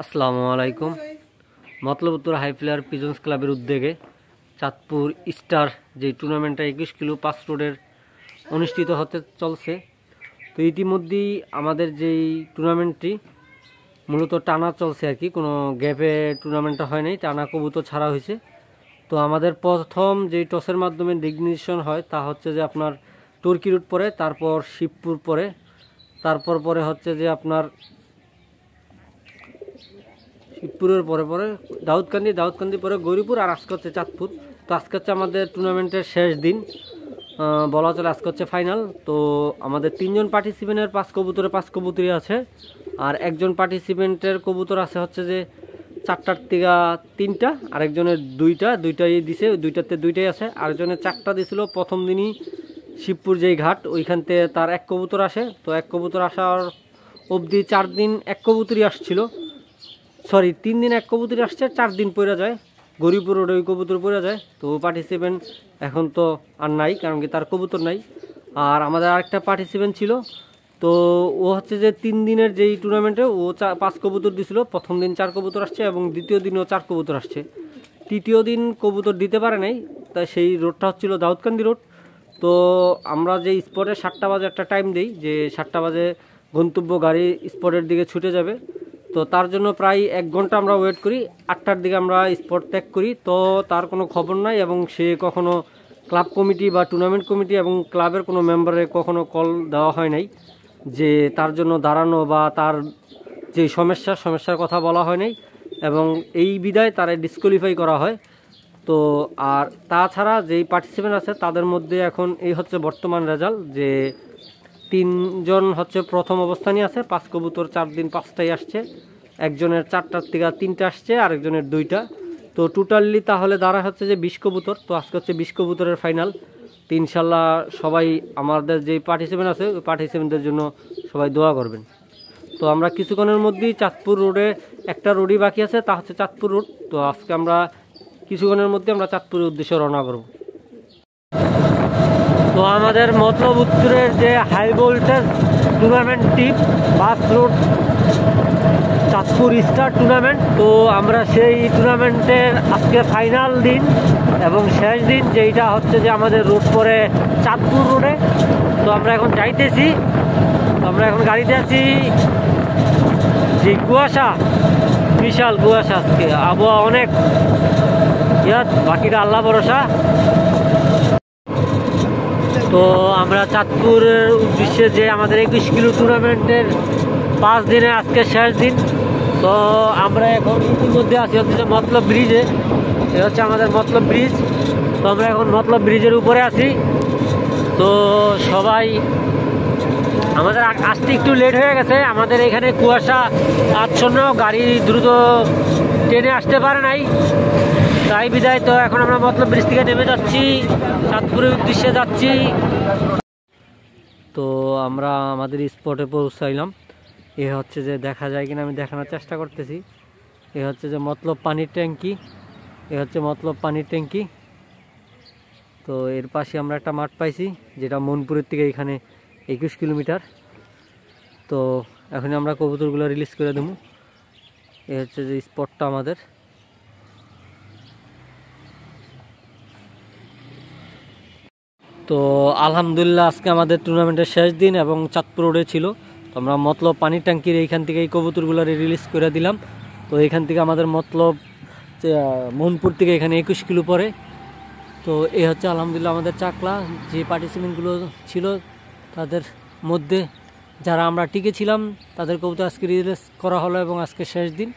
আসসালামু আলাইকুম। মতলব উত্তর হাই প্লেয়ার পিজন্স ক্লাবের উদ্যোগে চাঁদপুর স্টার যে টুর্নামেন্টটা 21 কিলো 5 রোডের অনুষ্ঠিত হতে চলছে। তো ইতিমধ্যেই আমাদের যেই টুর্নামেন্টটি মূলত টানা চলছে আর কি, কোনো গ্যাপে টুর্নামেন্টটা হয় নাই, টানা কবুতর ছাড়া হয়েছে। তো আমাদের প্রথম যেই টসের মাধ্যমে ডিগনিশন হয় তা হচ্ছে যে আপনার টর্কি রুট পরে, তারপর শিবপুর পরে, তারপর হচ্ছে যে আপনার শিবপুরের পরে দাউদকান্দি পরে গৌরীপুর, আর আজকে হচ্ছে চাঁদপুর। তো আজকে হচ্ছে আমাদের টুর্নামেন্টের শেষ দিন, বলা চলে আজকে হচ্ছে ফাইনাল। তো আমাদের 3জন পার্টিসিপেন্টের 5 কবুতরে 5 কবুতরই আছে, আর একজন পার্টিসিপেন্টের কবুতর আছে হচ্ছে যে 4টার থেকে 3টা, আরেকজনের দুইটাই দিছে, দুইটাতে দুইটাই আছে। আরেকজনের 4টা দিছিল প্রথম দিনই শিবপুর যেই ঘাট, ওইখানতে তার এক কবুতর আসে। তো এক কবুতর আসার অবধি 4 দিন এক কবুতরই আসছিল, 3 দিন এক কবুতর আসছে, 4 দিন পড়ে যায় গরিপুর রোডে, ওই কবুতর পড়ে যায়। তো পার্টিসিপেন্ট এখন তো আর নাই, কারণ কি তার কবুতর নাই। আর আমাদের আরেকটা পার্টিসিপেন্ট ছিল, তো ও হচ্ছে যে 3 দিনের যেই টুর্নামেন্টে ও 5 কবুতর দিছিল। প্রথম দিন 4 কবুতর আসছে এবং দ্বিতীয় দিনও 4 কবুতর আসছে। তৃতীয় দিন কবুতর দিতে পারে নাই, তাই সেই রোডটা হচ্ছিল দাউদকান্দি রোড। তো আমরা যে স্পটে 7টা বাজে একটা টাইম দিই, যে 7টা বাজে গন্তব্য গাড়ি স্পটের দিকে ছুটে যাবে। তো তার জন্য প্রায় 1 ঘন্টা আমরা ওয়েট করি, 8টার দিকে আমরা স্পট ত্যাগ করি। তো তার কোনো খবর নাই, এবং সে কখনো ক্লাব কমিটি বা টুর্নামেন্ট কমিটি এবং ক্লাবের কোনো মেম্বারে কখনো কল দেওয়া হয় নাই যে তার জন্য দাঁড়ানো বা তার যে সমস্যার কথা বলা হয় নাই, এবং এই বিদায় তারা ডিসকোয়ালিফাই করা হয়। তো আর তাছাড়া যেই পার্টিসিপেন্ট আছে তাদের মধ্যে এখন এই হচ্ছে বর্তমান রেজাল্ট, যে 3জন হচ্ছে প্রথম অবস্থানে আছে, 5 কবুতর 4 দিন 5টাই আসছে, একজনের 4টার থেকে 3টা আসছে, আরেকজনের 2টা। তো টোটালি তাহলে দাঁড়া হচ্ছে যে 20 কবুতর। তো আজকে হচ্ছে 20 কবুতরের ফাইনাল। তো ইনশাল্লাহ সবাই আমাদের যে পার্টিসিপেন্ট আছে ওই পার্টিসিপেন্টদের জন্য সবাই দোয়া করবেন। তো আমরা কিছুক্ষণের মধ্যেই চাঁদপুর রোডে একটা রোডই বাকি আছে, তা হচ্ছে চাঁদপুর রোড। তো আজকে আমরা কিছুক্ষণের মধ্যে আমরা চাঁদপুরের উদ্দেশ্যে রওনা করব। তো আমাদের মতলব উত্তরের যে হাই ভোল্টেজ টুর্নামেন্টটি 5 রোড চাঁদপুর স্টার টুর্নামেন্ট, তো আমরা সেই টুর্নামেন্টের আজকে ফাইনাল দিন এবং শেষ দিন, যেইটা হচ্ছে যে আমাদের রোড পরে চাঁদপুর রোডে। তো আমরা এখন যাইতেছি, আমরা এখন গাড়িতে আছি। যে কুয়াশা, বিশাল কুয়াশা, আজকে আবহাওয়া অনেক বাকিটা আল্লাহ ভরসা। তো আমরা চাঁদপুরের উদ্দেশ্যে যে আমাদের 21 কিলো টুর্নামেন্টের 5 দিনে আজকে শেষ দিন। তো আমরা এখন ইতিমধ্যে আছি হচ্ছে মতলব ব্রিজে, এ হচ্ছে আমাদের মতলব ব্রিজ। তো আমরা এখন মতলব ব্রিজের উপরে আছি। তো সবাই আমাদের আসতে একটু লেট হয়ে গেছে, আমাদের এখানে কুয়াশা আচ্ছন্ন, গাড়ি দ্রুত ট্রেনে আসতে পারে নাই, তাই বিদায়। তো এখন আমরা মতলব ব্রিজ থেকে নেমে যাচ্ছি, চাঁদপুরের উদ্দেশ্যে যাচ্ছি। তো আমরা আমাদের স্পটে পৌঁছাইলাম। এ হচ্ছে যে দেখা যায় কিনা আমি দেখানোর চেষ্টা করতেছি। এ হচ্ছে যে মতলব পানির ট্যাঙ্কি, এ হচ্ছে মতলব পানির ট্যাঙ্কি। তো এর পাশে আমরা একটা মাঠ পাইছি, যেটা মনপুরের থেকে এখানে 21 কিলোমিটার। তো এখন আমরা কবুতরগুলো রিলিজ করে দেবো। এ হচ্ছে যে স্পটটা আমাদের। তো আলহামদুলিল্লাহ আজকে আমাদের টুর্নামেন্টের শেষ দিন এবং চাঁদপুর রোডে ছিল। তো আমরা মতলব পানির ট্যাঙ্কির এইখান থেকে এই কবুতরগুলো রিলিজ করে দিলাম। তো এখান থেকে আমাদের মতলব মনপুর থেকে এখানে 21 কিলো পরে। তো এই হচ্ছে আলহামদুলিল্লাহ আমাদের চাকলা যে পার্টিসিপেন্টগুলো ছিল, তাদের মধ্যে যারা আমরা টিকে ছিলাম তাদের কবুতর আজকে রিলিজ করা হলো এবং আজকে শেষ দিন।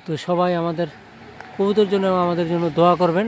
তো সবাই আমাদের কবুতর জন্য আমাদের জন্য দোয়া করবেন।